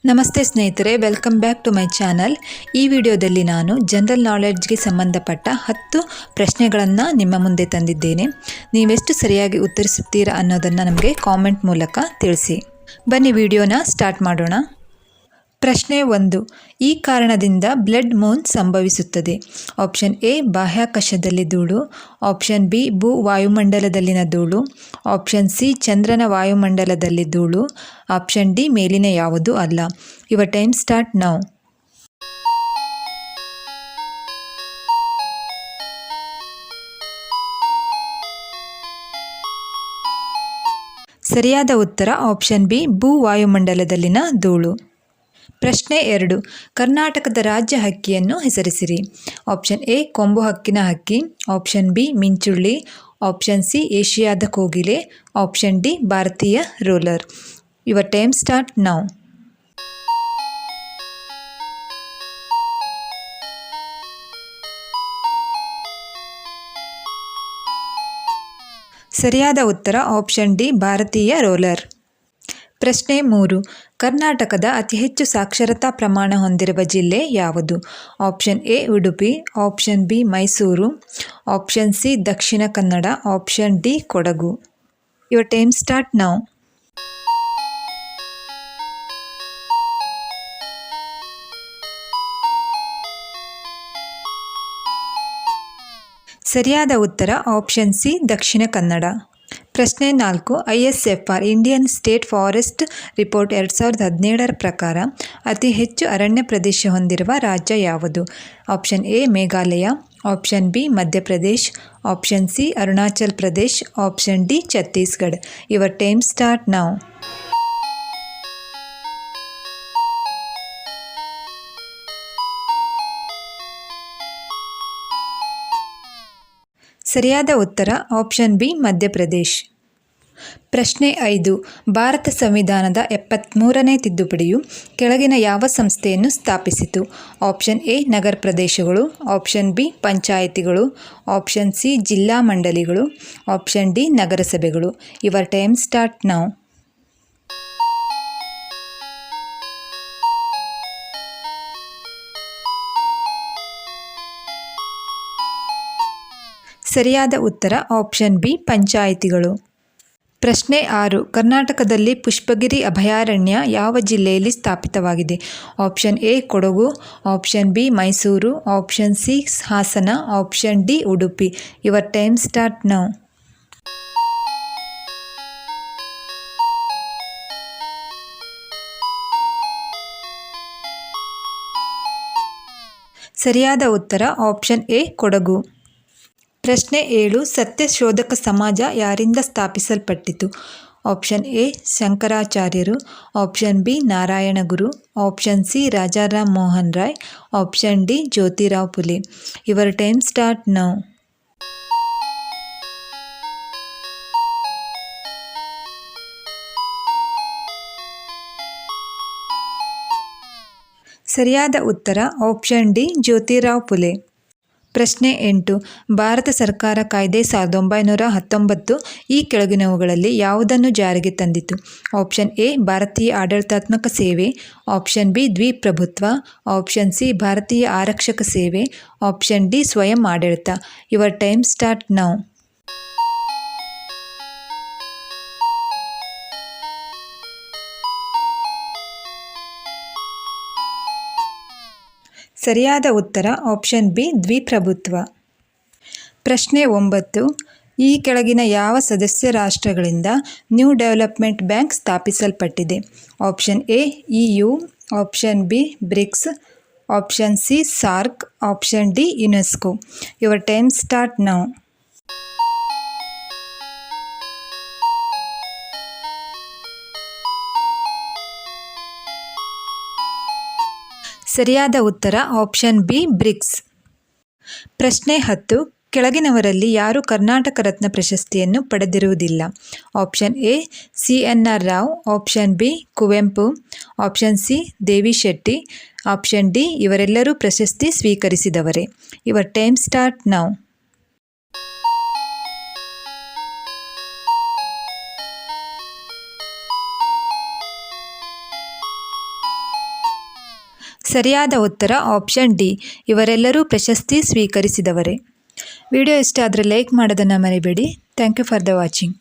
ನಮಸ್ತೆ ಸ್ನೇಹಿತರೆ, welcome back to my channel. ಈ ವಿಡಿಯೋದಲ್ಲಿ ನಾನು ಜನರಲ್ ನಾಲೆಡ್ಜ್ಗೆ ಸಂಬಂಧಪಟ್ಟ 10 ಪ್ರಶ್ನೆಗಳನ್ನು ನಿಮ್ಮ ಮುಂದೆ ತಂದಿದ್ದೇನೆ. ನೀವೆಷ್ಟು ಸರಿಯಾಗಿ ಉತ್ತರಿಸುತ್ತೀರಾ ಅನ್ನೋದನ್ನು ನಮಗೆ ಕಾಮೆಂಟ್ ಮೂಲಕ ತಿಳಿಸಿ. ಬನ್ನಿ ವಿಡಿಯೋನ ಸ್ಟಾರ್ಟ್ ಮಾಡೋಣ. ಪ್ರಶ್ನೆ 1. ಈ ಕಾರಣದಿಂದ ಬ್ಲಡ್ ಮೂನ್ ಸಂಭವಿಸುತ್ತದೆ. ಆಪ್ಷನ್ ಎ ಬಾಹ್ಯಾಕಾಶದಲ್ಲಿ ಧೂಳು, ಆಪ್ಷನ್ ಬಿ ಭೂ ವಾಯುಮಂಡಲದಲ್ಲಿನ ಧೂಳು, ಆಪ್ಷನ್ ಸಿ ಚಂದ್ರನ ವಾಯುಮಂಡಲದಲ್ಲಿ ಧೂಳು, ಆಪ್ಷನ್ ಡಿ ಮೇಲಿನ ಯಾವುದೂ ಅಲ್ಲ. Your time start now. ಸರಿಯಾದ ಉತ್ತರ ಆಪ್ಷನ್ ಬಿ ಭೂ ವಾಯುಮಂಡಲದಲ್ಲಿನ ಧೂಳು. ಪ್ರಶ್ನೆ 2. ಕರ್ನಾಟಕದ ರಾಜ್ಯ ಹಕ್ಕಿಯನ್ನು ಹೆಸರಿಸಿರಿ. ಆಪ್ಷನ್ ಎ ಕೊಂಬು ಹಕ್ಕಿನ ಹಕ್ಕಿ, ಆಪ್ಷನ್ ಬಿ ಮಿಂಚುಳ್ಳಿ, ಆಪ್ಷನ್ ಸಿ ಏಷ್ಯಾದ ಕೋಗಿಲೆ, ಆಪ್ಷನ್ ಡಿ ಭಾರತೀಯ ruler. Your time start now. ಸರಿಯಾದ ಉತ್ತರ ಆಪ್ಷನ್ ಡಿ ಭಾರತೀಯ ರೋಲರ್. ಪ್ರಶ್ನೆ 3. ಕರ್ನಾಟಕದ ಅತಿ ಹೆಚ್ಚು ಸಾಕ್ಷರತಾ ಪ್ರಮಾಣ ಹೊಂದಿರುವ ಜಿಲ್ಲೆ ಯಾವುದು? Option A Udupi, option B Mysuru, option C Dakshina Kannada, option D Kodagu. Your time start now. ಸರಿಯಾದ ಉತ್ತರ ಆಪ್ಷನ್ ಸಿ ದಕ್ಷಿಣ ಕನ್ನಡ. ಪ್ರಶ್ನೆ 4. ISFR Indian state forest report 2017 ಪ್ರಕಾರ ಅತಿ ಹೆಚ್ಚು ಅರಣ್ಯ ಪ್ರದೇಶ ಹೊಂದಿರುವ ರಾಜ್ಯ ಯಾವುದು? Option A Meghalaya, option B Madhya Pradesh, option C Arunachal Pradesh, option D Chhattisgarh. Your time start now. ಸರಿಯಾದ ಉತ್ತರ ಆಪ್ಷನ್ ಬಿ ಮಧ್ಯಪ್ರದೇಶ್. ಪ್ರಶ್ನೆ 5. ಭಾರತ ಸಂವಿಧಾನದ 73ನೇ ತಿದ್ದುಪಡಿಯು ಕೆಳಗಿನ ಯಾವ ಸಂಸ್ಥೆಯನ್ನು ಸ್ಥಾಪಿಸಿತು? ಆಪ್ಷನ್ ಎ ನಗರ ಪ್ರದೇಶಗಳು, ಆಪ್ಷನ್ ಬಿ ಪಂಚಾಯಿತಿಗಳು, ಆಪ್ಷನ್ ಸಿ ಜಿಲ್ಲಾ ಮಂಡಳಿಗಳು, ಆಪ್ಷನ್ ಡಿ ನಗರಸಭೆಗಳು. Your time start now. ಸರಿಯಾದ ಉತ್ತರ ಆಪ್ಷನ್ ಬಿ ಪಂಚಾಯಿತಿಗಳು. ಪ್ರಶ್ನೆ 6. ಕರ್ನಾಟಕದಲ್ಲಿ ಪುಷ್ಪಗಿರಿ ಅಭಯಾರಣ್ಯ ಯಾವ ಜಿಲ್ಲೆಯಲ್ಲಿ ಸ್ಥಾಪಿತವಾಗಿದೆ? Option A Kodagu, option B Mysuru, option C Hassan, option D Udupi. Your time start now. ಸರಿಯಾದ ಉತ್ತರ ಆಪ್ಷನ್ ಎ ಕೊಡಗು. ಪ್ರಶ್ನೆ 7. ಸತ್ಯ ಶೋಧಕ ಸಮಾಜ ಯಾರಿಂದ ಸ್ಥಾಪಿಸಲ್ಪಟ್ಟಿತು? ಆಪ್ಷನ್ ಎ ಶಂಕರಾಚಾರ್ಯರು, option B Narayana Guru, option C Rajaram Mohan Roy, option D Jyotirao Phule. Your time start now. ಸರಿಯಾದ ಉತ್ತರ ಆಪ್ಷನ್ ಡಿ ಜ್ಯೋತಿರಾವ್ ಫುಲೆ. ಪ್ರಶ್ನೆ 8. ಭಾರತ ಸರ್ಕಾರ ಕಾಯ್ದೆ 1919 ಈ ಕೆಳಗಿನವುಗಳಲ್ಲಿ ಯಾವುದನ್ನು ಜಾರಿಗೆ ತಂದಿತು? ಆಪ್ಷನ್ ಎ ಭಾರತೀಯ ಆಡಳಿತಾತ್ಮಕ ಸೇವೆ, ಆಪ್ಷನ್ ಬಿ ದ್ವಿಪ್ರಭುತ್ವ, ಆಪ್ಷನ್ ಸಿ ಭಾರತೀಯ ಆರಕ್ಷಕ ಸೇವೆ, ಆಪ್ಷನ್ ಡಿ ಸ್ವಯಂ ಆಡಳಿತ. Your time start now. ಸರಿಯಾದ ಉತ್ತರ ಆಪ್ಷನ್ ಬಿ ದ್ವಿಪ್ರಭುತ್ವ. ಪ್ರಶ್ನೆ 9. ಈ ಕೆಳಗಿನ ಯಾವ ಸದಸ್ಯ ರಾಷ್ಟ್ರಗಳಿಂದ ನ್ಯೂ ಡೆವಲಪ್ಮೆಂಟ್ ಬ್ಯಾಂಕ್ ಸ್ಥಾಪಿಸಲ್ಪಟ್ಟಿದೆ? Option A EU, option B BRICS, option C SAARC, option D UNESCO. Your time start now. ಸರಿಯಾದ ಉತ್ತರ ಆಪ್ಷನ್ ಬಿ ಬ್ರಿಕ್ಸ್. ಪ್ರಶ್ನೆ 10. ಕೆಳಗಿನವರಲ್ಲಿ ಯಾರು ಕರ್ನಾಟಕ ರತ್ನ ಪ್ರಶಸ್ತಿಯನ್ನು ಪಡೆದಿರುವುದಿಲ್ಲ? Option A CNR Rao, option B Kuvempu, option C Devi Shetty, option D ಇವರೆಲ್ಲರೂ ಪ್ರಶಸ್ತಿ ಸ್ವೀಕರಿಸಿದವರೇ. Your time start now. ಸರಿಯಾದ ಉತ್ತರ ಆಪ್ಷನ್ ಡಿ, ಇವರೆಲ್ಲರೂ ಪ್ರಶಸ್ತಿ ಸ್ವೀಕರಿಸಿದವರೇ. ವಿಡಿಯೋ ಇಷ್ಟ ಆದರೆ ಲೈಕ್ ಮಾಡೋದನ್ನು ಮರಿಬೇಡಿ. Thank you for the watching.